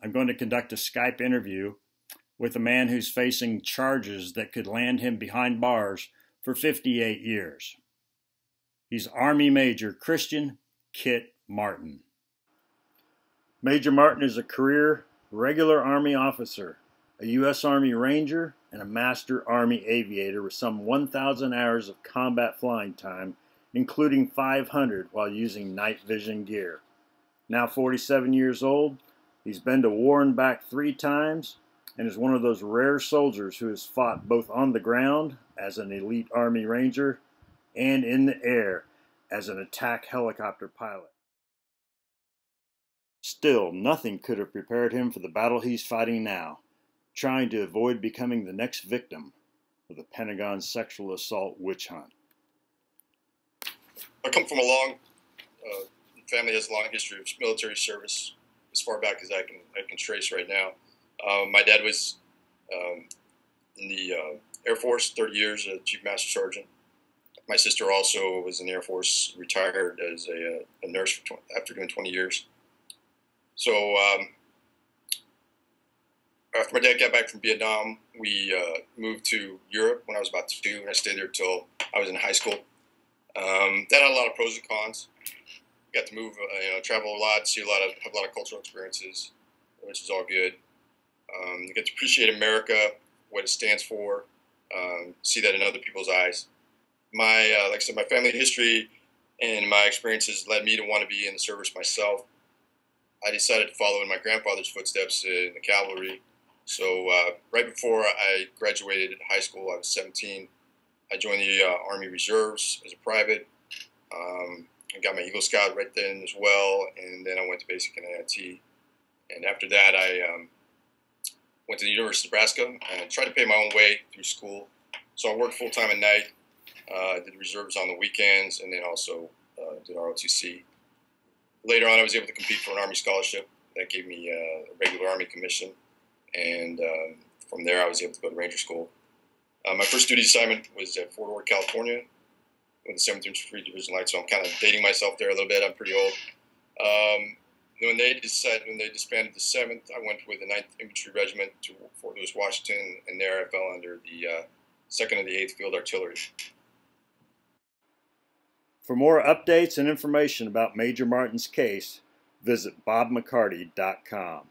I'm going to conduct a Skype interview with a man who's facing charges that could land him behind bars for 58 years. He's Army Major Christian Kit Martin. Major Martin is a career regular Army officer, a U.S. Army Ranger, and a Master Army Aviator with some 1,000 hours of combat flying time, including 500 while using night vision gear. Now 47 years old, he's been to war and back 3 times, and is one of those rare soldiers who has fought both on the ground as an elite Army Ranger and in the air as an attack helicopter pilot. Still, nothing could have prepared him for the battle he's fighting now, trying to avoid becoming the next victim of the Pentagon's sexual assault witch hunt. I come from a long family has a long history of military service, as far back as I can trace right now. My dad was in the Air Force, 30 years, a Chief Master Sergeant. My sister also was in the Air Force, retired as a nurse after doing 20 years. So after my dad got back from Vietnam, we moved to Europe when I was about 2, and I stayed there till I was in high school. That had a lot of pros and cons. Got to move, travel a lot, see have a lot of cultural experiences, which is all good. You get to appreciate America, what it stands for, see that in other people's eyes. Like I said, my family history and my experiences led me to want to be in the service myself. I decided to follow in my grandfather's footsteps in the cavalry. So right before I graduated high school, I was 17. I joined the Army Reserves as a private. I got my Eagle Scout right then as well, and then I went to basic and NIT. And after that, I went to the University of Nebraska and tried to pay my own way through school. So I worked full-time at night, did reserves on the weekends, and then also did ROTC. Later on, I was able to compete for an Army scholarship. That gave me a regular Army commission. And from there, I was able to go to Ranger School. My first duty assignment was at Fort Ord, California, with the 7th Infantry Division Light, so I'm kind of dating myself there a little bit. I'm pretty old. When they disbanded the 7th, I went with the 9th Infantry Regiment to Fort Lewis, Washington, and there I fell under the 2nd of the 8th Field Artillery. For more updates and information about Major Martin's case, visit bobmccarty.com.